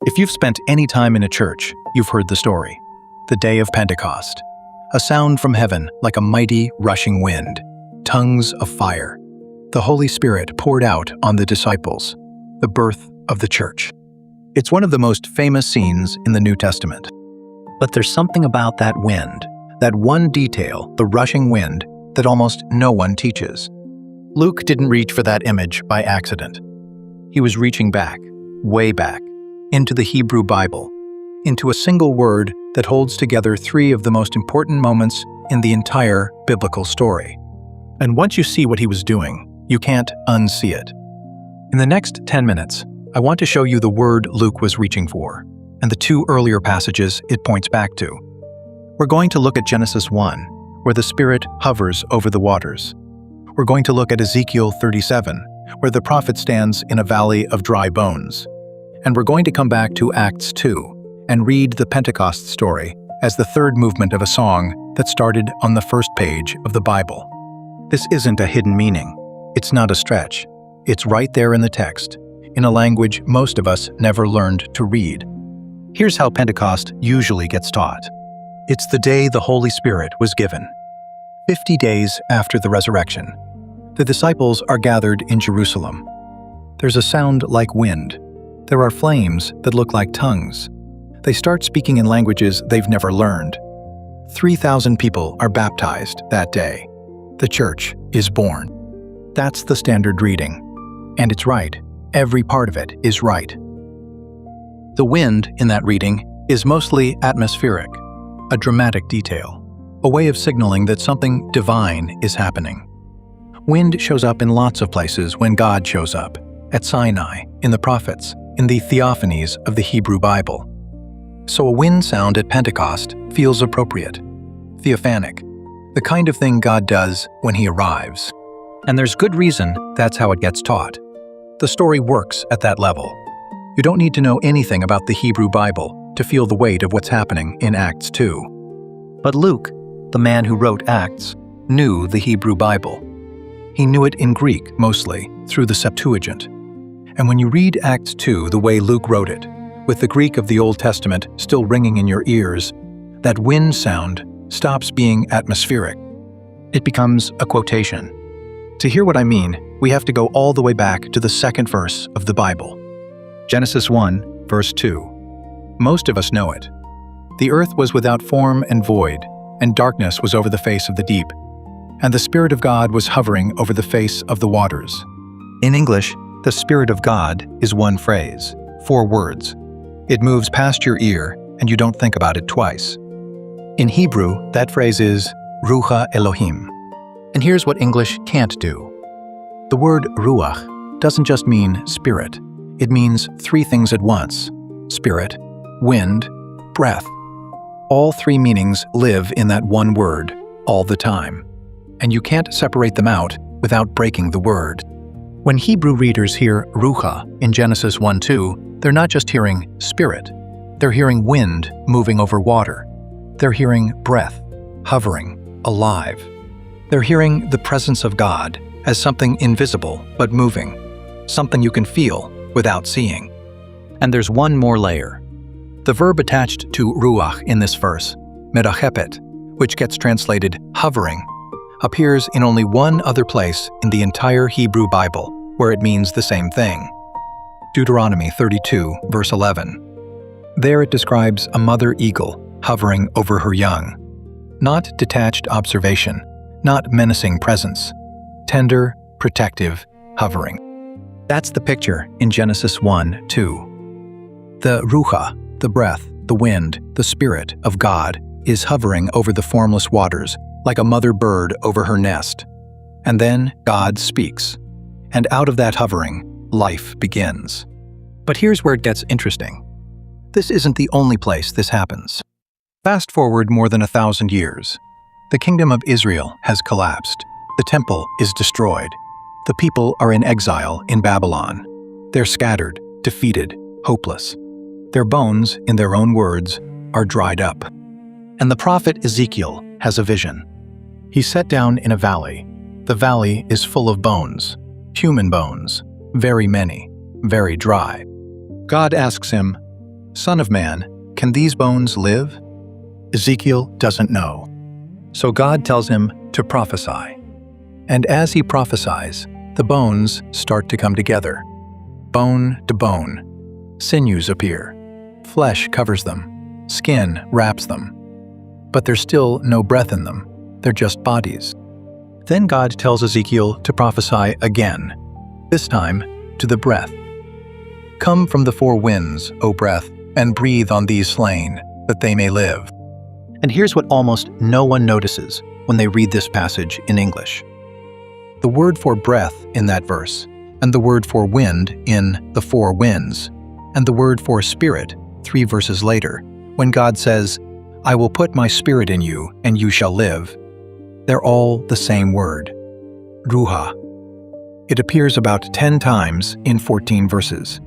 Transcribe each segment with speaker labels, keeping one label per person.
Speaker 1: If you've spent any time in a church, you've heard the story. The day of Pentecost. A sound from heaven like a mighty, rushing wind. Tongues of fire. The Holy Spirit poured out on the disciples. The birth of the church. It's one of the most famous scenes in the New Testament. But there's something about that wind, that one detail, the rushing wind, that almost no one teaches. Luke didn't reach for that image by accident. He was reaching back, way back, into the Hebrew Bible, into a single word that holds together three of the most important moments in the entire biblical story. And once you see what he was doing, you can't unsee it. In the next 10 minutes, I want to show you the word Luke was reaching for, and the two earlier passages it points back to. We're going to look at Genesis 1, where the Spirit hovers over the waters. We're going to look at Ezekiel 37, where the prophet stands in a valley of dry bones. And we're going to come back to Acts 2 and read the Pentecost story as the third movement of a song that started on the first page of the Bible. This isn't a hidden meaning. It's not a stretch. It's right there in the text, in a language most of us never learned to read. Here's how Pentecost usually gets taught. It's the day the Holy Spirit was given. 50 days after the resurrection, the disciples are gathered in Jerusalem. There's a sound like wind. There are flames that look like tongues. They start speaking in languages they've never learned. 3,000 people are baptized that day. The church is born. That's the standard reading. And it's right. Every part of it is right. The wind in that reading is mostly atmospheric, a dramatic detail, a way of signaling that something divine is happening. Wind shows up in lots of places when God shows up, at Sinai, in the prophets, in the theophanies of the Hebrew Bible. So a wind sound at Pentecost feels appropriate, theophanic, the kind of thing God does when he arrives. And there's good reason that's how it gets taught. The story works at that level. You don't need to know anything about the Hebrew Bible to feel the weight of what's happening in Acts 2. But Luke, the man who wrote Acts, knew the Hebrew Bible. He knew it in Greek, mostly, through the Septuagint. And when you read Acts 2 the way Luke wrote it, with the Greek of the Old Testament still ringing in your ears, that wind sound stops being atmospheric. It becomes a quotation. To hear what I mean, we have to go all the way back to the second verse of the Bible. Genesis 1, verse 2. Most of us know it. The earth was without form and void, and darkness was over the face of the deep, and the Spirit of God was hovering over the face of the waters. In English, the Spirit of God is one phrase, 4 words. It moves past your ear, and you don't think about it twice. In Hebrew, that phrase is Ruach Elohim. And here's what English can't do. The word Ruach doesn't just mean spirit. It means 3 things at once: spirit, wind, breath. All 3 meanings live in that one word, all the time. And you can't separate them out without breaking the word. When Hebrew readers hear Ruach in Genesis 1:2, they're not just hearing spirit. They're hearing wind moving over water. They're hearing breath, hovering, alive. They're hearing the presence of God as something invisible but moving, something you can feel without seeing. And there's one more layer. The verb attached to Ruach in this verse, merachepet, which gets translated hovering, appears in only one other place in the entire Hebrew Bible where it means the same thing. Deuteronomy 32, verse 11. There it describes a mother eagle hovering over her young. Not detached observation, not menacing presence. Tender, protective, hovering. That's the picture in Genesis 1:2. The Ruach, the breath, the wind, the Spirit of God, is hovering over the formless waters like a mother bird over her nest. And then God speaks. And out of that hovering, life begins. But here's where it gets interesting. This isn't the only place this happens. Fast forward more than 1,000 years. The kingdom of Israel has collapsed. The temple is destroyed. The people are in exile in Babylon. They're scattered, defeated, hopeless. Their bones, in their own words, are dried up. And the prophet Ezekiel has a vision. He's set down in a valley. The valley is full of bones, human bones, very many, very dry. God asks him, "Son of man, can these bones live?" Ezekiel doesn't know. So God tells him to prophesy. And as he prophesies, the bones start to come together. Bone to bone. Sinews appear. Flesh covers them. Skin wraps them. But there's still no breath in them. They're just bodies. Then God tells Ezekiel to prophesy again, this time to the breath. "Come from the four winds, O breath, and breathe on these slain, that they may live." And here's what almost no one notices when they read this passage in English. The word for breath in that verse, and the word for wind in the four winds, and the word for spirit 3 verses later, when God says, "I will put my spirit in you, and you shall live," they're all the same word, Ruach. It appears about 10 times in 14 verses.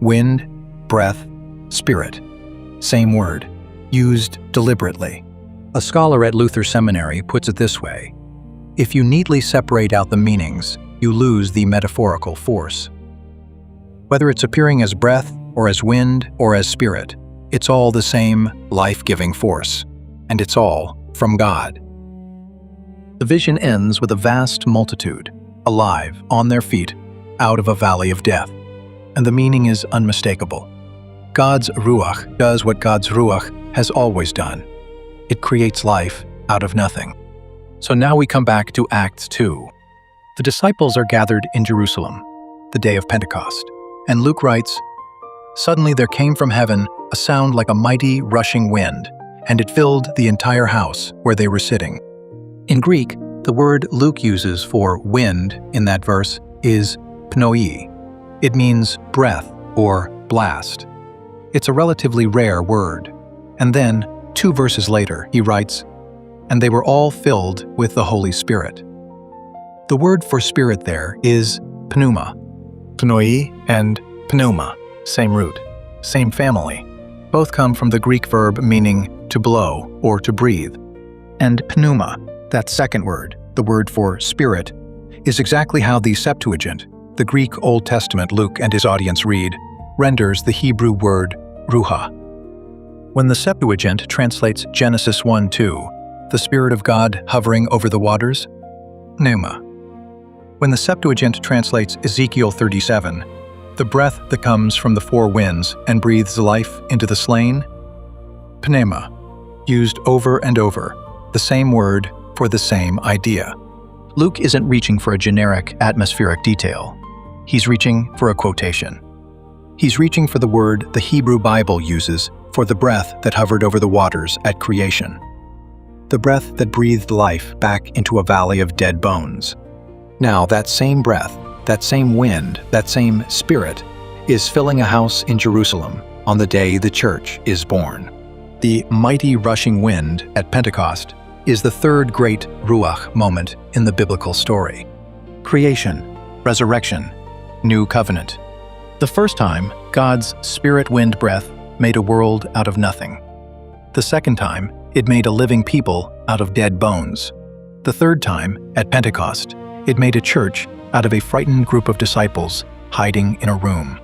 Speaker 1: Wind, breath, spirit. Same word, used deliberately. A scholar at Luther Seminary puts it this way: if you neatly separate out the meanings, you lose the metaphorical force. Whether it's appearing as breath, or as wind, or as spirit, it's all the same life-giving force, and it's all from God. The vision ends with a vast multitude, alive, on their feet, out of a valley of death. And the meaning is unmistakable. God's Ruach does what God's Ruach has always done. It creates life out of nothing. So now we come back to Acts 2. The disciples are gathered in Jerusalem, the day of Pentecost. And Luke writes, "Suddenly there came from heaven a sound like a mighty rushing wind, and it filled the entire house where they were sitting." In Greek, the word Luke uses for wind in that verse is pneui. It means breath or blast. It's a relatively rare word. And then, 2 verses later, he writes, "And they were all filled with the Holy Spirit." The word for spirit there is pneuma. Pneui and pneuma, same root, same family. Both come from the Greek verb meaning to blow or to breathe. And pneuma, that second word, the word for spirit, is exactly how the Septuagint, the Greek Old Testament Luke and his audience read, renders the Hebrew word ruach. When the Septuagint translates Genesis 1:2, the Spirit of God hovering over the waters, pneuma. When the Septuagint translates Ezekiel 37, the breath that comes from the four winds and breathes life into the slain, pneuma, used over and over, the same word for the same idea. Luke isn't reaching for a generic atmospheric detail. He's reaching for a quotation. He's reaching for the word the Hebrew Bible uses for the breath that hovered over the waters at creation. The breath that breathed life back into a valley of dead bones. Now that same breath, that same wind, that same spirit is filling a house in Jerusalem on the day the church is born. The mighty rushing wind at Pentecost is the third great Ruach moment in the biblical story. Creation, resurrection, new covenant. The first time, God's spirit wind breath made a world out of nothing. The second time, it made a living people out of dead bones. The third time, at Pentecost, it made a church out of a frightened group of disciples hiding in a room.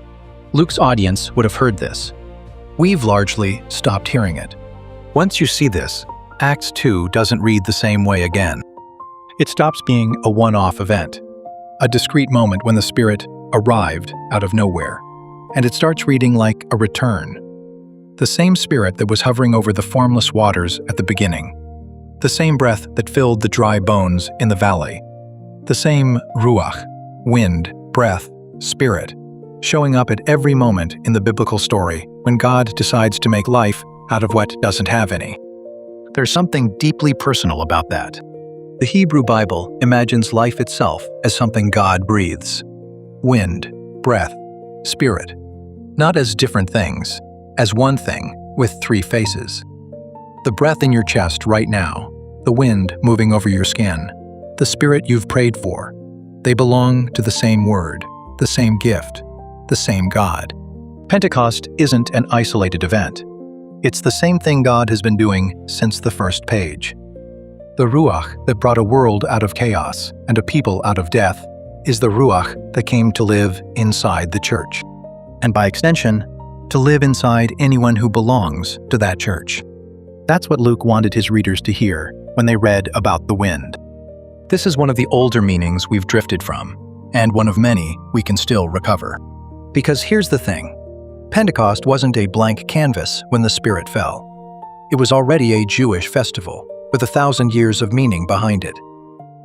Speaker 1: Luke's audience would have heard this. We've largely stopped hearing it. Once you see this, Acts 2 doesn't read the same way again. It stops being a one-off event, a discrete moment when the Spirit arrived out of nowhere, and it starts reading like a return. The same Spirit that was hovering over the formless waters at the beginning, the same breath that filled the dry bones in the valley, the same Ruach, wind, breath, Spirit, showing up at every moment in the biblical story when God decides to make life out of what doesn't have any. There's something deeply personal about that. The Hebrew Bible imagines life itself as something God breathes. Wind, breath, spirit. Not as different things, as one thing with three faces. The breath in your chest right now, the wind moving over your skin, the spirit you've prayed for, they belong to the same word, the same gift, the same God. Pentecost isn't an isolated event. It's the same thing God has been doing since the first page. The Ruach that brought a world out of chaos and a people out of death is the Ruach that came to live inside the church. And by extension, to live inside anyone who belongs to that church. That's what Luke wanted his readers to hear when they read about the wind. This is one of the older meanings we've drifted from, and one of many we can still recover. Because here's the thing, Pentecost wasn't a blank canvas when the Spirit fell. It was already a Jewish festival, with 1,000 years of meaning behind it.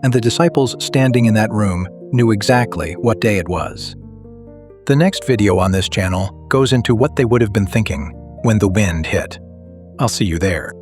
Speaker 1: And the disciples standing in that room knew exactly what day it was. The next video on this channel goes into what they would have been thinking when the wind hit. I'll see you there.